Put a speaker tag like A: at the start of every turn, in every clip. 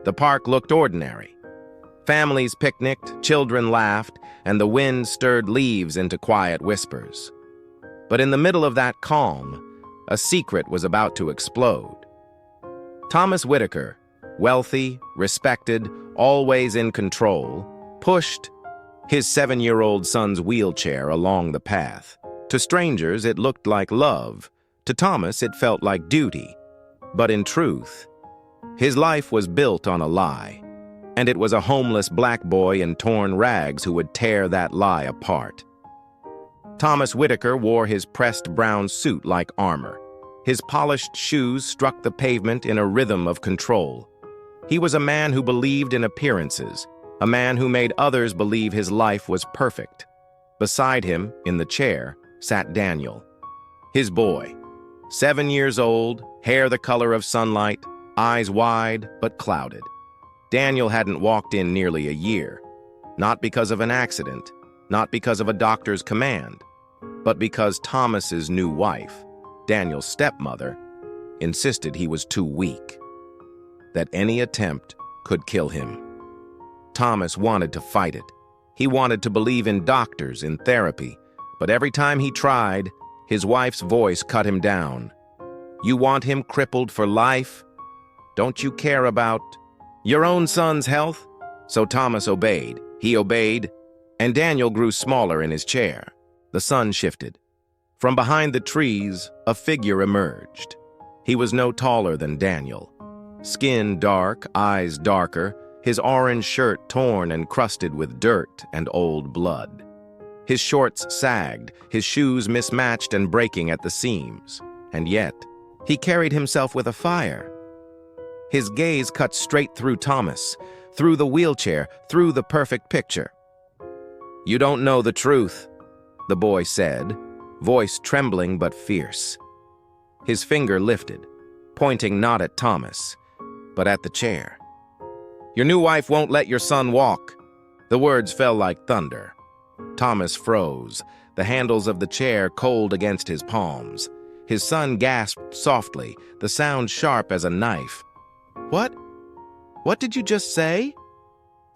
A: The park looked ordinary. Families picnicked, children laughed, and the wind stirred leaves into quiet whispers. But in the middle of that calm, a secret was about to explode. Thomas Whitaker, wealthy, respected, always in control, pushed his 7-year-old son's wheelchair along the path. To strangers, it looked like love. To Thomas, it felt like duty. But in truth, his life was built on a lie, and it was a homeless black boy in torn rags who would tear that lie apart. Thomas Whitaker wore his pressed brown suit like armor. His polished shoes struck the pavement in a rhythm of control. He was a man who believed in appearances, a man who made others believe his life was perfect. Beside him, in the chair, sat Daniel, his boy. 7 years old, hair the color of sunlight, eyes wide but clouded. Daniel hadn't walked in nearly a year, not because of an accident, not because of a doctor's command, but because Thomas's new wife, Daniel's stepmother, insisted he was too weak, that any attempt could kill him. Thomas wanted to fight it. He wanted to believe in doctors, in therapy, but every time he tried, his wife's voice cut him down. You want him crippled for life? Don't you care about your own son's health? So Thomas obeyed. He obeyed, and Daniel grew smaller in his chair. The sun shifted. From behind the trees, a figure emerged. He was no taller than Daniel. Skin dark, eyes darker, his orange shirt torn and crusted with dirt and old blood. His shorts sagged, his shoes mismatched and breaking at the seams. And yet, he carried himself with a fire. His gaze cut straight through Thomas, through the wheelchair, through the perfect picture. You don't know the truth, the boy said, voice trembling but fierce. His finger lifted, pointing not at Thomas, but at the chair. Your new wife won't let your son walk. The words fell like thunder. Thomas froze, the handles of the chair cold against his palms. His son gasped softly, the sound sharp as a knife. What? What did you just say?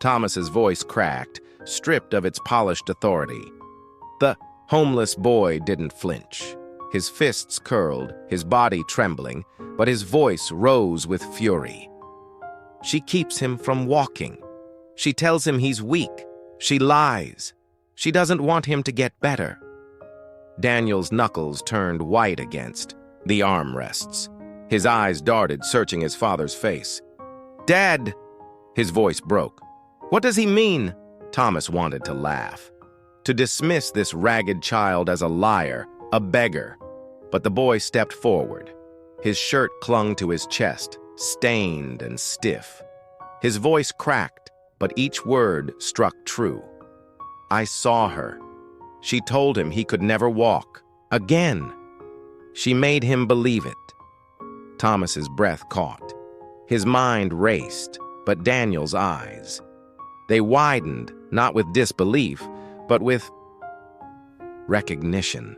A: Thomas's voice cracked, stripped of its polished authority. The homeless boy didn't flinch. His fists curled, his body trembling, but his voice rose with fury. She keeps him from walking. She tells him he's weak. She lies. She doesn't want him to get better. Daniel's knuckles turned white against the armrests. His eyes darted, searching his father's face. Dad! His voice broke. What does he mean? Thomas wanted to laugh, to dismiss this ragged child as a liar, a beggar. But the boy stepped forward. His shirt clung to his chest, stained and stiff. His voice cracked, but each word struck true. I saw her. She told him he could never walk. Again. She made him believe it. Thomas's breath caught. His mind raced, but Daniel's eyes. They widened, not with disbelief, but with recognition.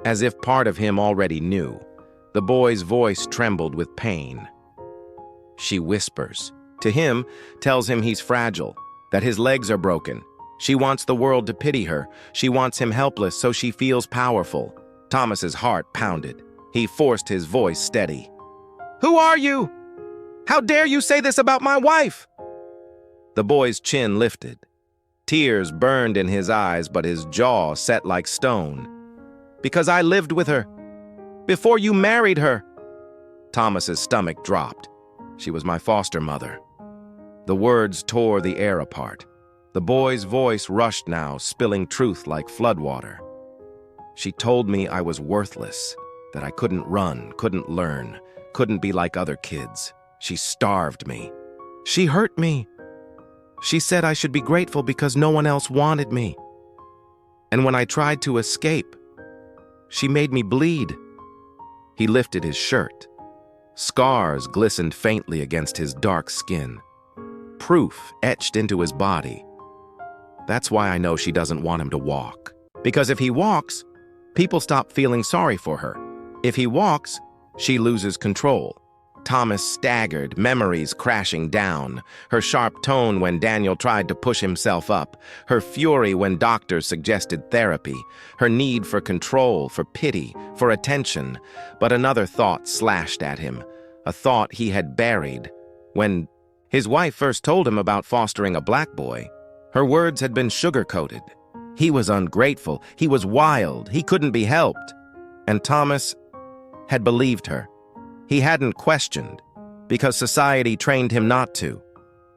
A: As if part of him already knew. The boy's voice trembled with pain. She whispers. To him, tells him he's fragile, that his legs are broken. She wants the world to pity her. She wants him helpless so she feels powerful. Thomas's heart pounded. He forced his voice steady. Who are you? How dare you say this about my wife? The boy's chin lifted. Tears burned in his eyes, but his jaw set like stone. Because I lived with her. Before you married her. Thomas's stomach dropped. She was my foster mother. The words tore the air apart. The boy's voice rushed now, spilling truth like floodwater. She told me I was worthless, that I couldn't run, couldn't learn, couldn't be like other kids. She starved me. She hurt me. She said I should be grateful because no one else wanted me. And when I tried to escape, she made me bleed. He lifted his shirt. Scars glistened faintly against his dark skin. Proof etched into his body. That's why I know she doesn't want him to walk. Because if he walks, people stop feeling sorry for her. If he walks, she loses control. Thomas staggered, memories crashing down. Her sharp tone when Daniel tried to push himself up. Her fury when doctors suggested therapy. Her need for control, for pity, for attention. But another thought slashed at him. A thought he had buried. When his wife first told him about fostering a black boy, her words had been sugar-coated. He was ungrateful. He was wild. He couldn't be helped. And Thomas had believed her. He hadn't questioned, because society trained him not to.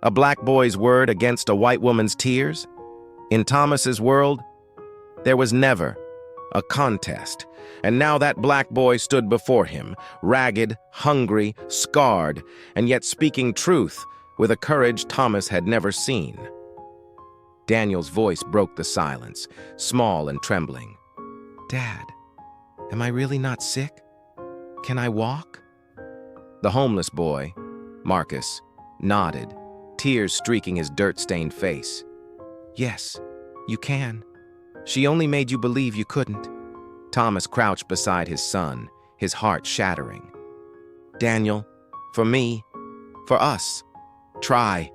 A: A black boy's word against a white woman's tears? In Thomas's world, there was never a contest. And now that black boy stood before him, ragged, hungry, scarred, and yet speaking truth with a courage Thomas had never seen. Daniel's voice broke the silence, small and trembling. "Dad, am I really not sick? Can I walk?" The homeless boy, Marcus, nodded, tears streaking his dirt-stained face. "Yes, you can. She only made you believe you couldn't." Thomas crouched beside his son, his heart shattering. "Daniel, for me, for us, try."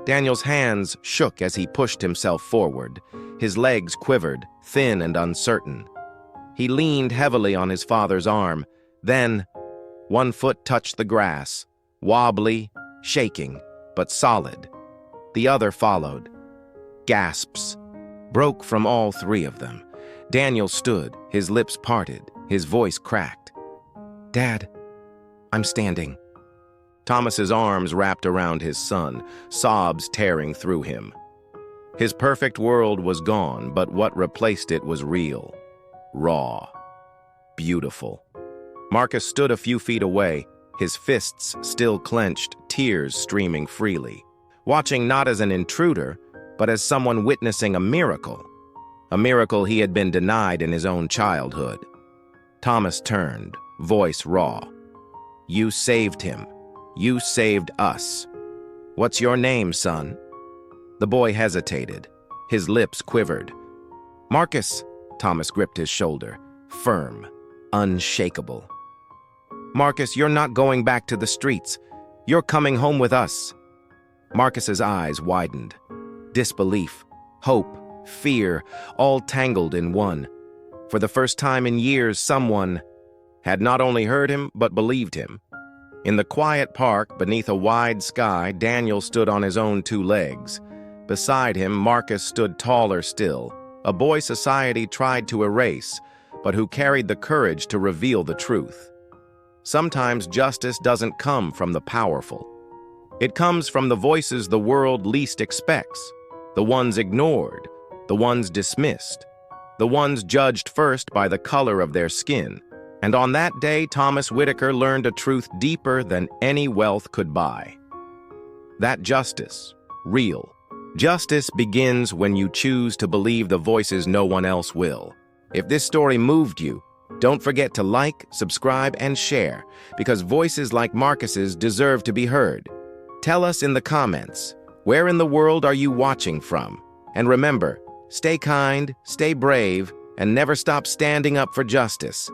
A: Daniel's hands shook as he pushed himself forward. His legs quivered, thin and uncertain. He leaned heavily on his father's arm. Then, one foot touched the grass, wobbly, shaking, but solid. The other followed. Gasps broke from all three of them. Daniel stood, his lips parted, his voice cracked. "Dad, I'm standing." Thomas's arms wrapped around his son, sobs tearing through him. His perfect world was gone, but what replaced it was real, raw, beautiful. Marcus stood a few feet away, his fists still clenched, tears streaming freely, watching not as an intruder, but as someone witnessing a miracle he had been denied in his own childhood. Thomas turned, voice raw. "You saved him. You saved us. What's your name, son?" The boy hesitated. His lips quivered. "Marcus," Thomas gripped his shoulder, firm, unshakable. "Marcus, you're not going back to the streets. You're coming home with us." Marcus's eyes widened. Disbelief, hope, fear, all tangled in one. For the first time in years, someone had not only heard him, but believed him. In the quiet park, beneath a wide sky, Daniel stood on his own two legs. Beside him, Marcus stood taller still, a boy society tried to erase, but who carried the courage to reveal the truth. Sometimes justice doesn't come from the powerful. It comes from the voices the world least expects, the ones ignored, the ones dismissed, the ones judged first by the color of their skin. And on that day, Thomas Whitaker learned a truth deeper than any wealth could buy. That justice, real. Justice begins when you choose to believe the voices no one else will. If this story moved you, don't forget to like, subscribe, and share, because voices like Marcus's deserve to be heard. Tell us in the comments, where in the world are you watching from? And remember, stay kind, stay brave, and never stop standing up for justice.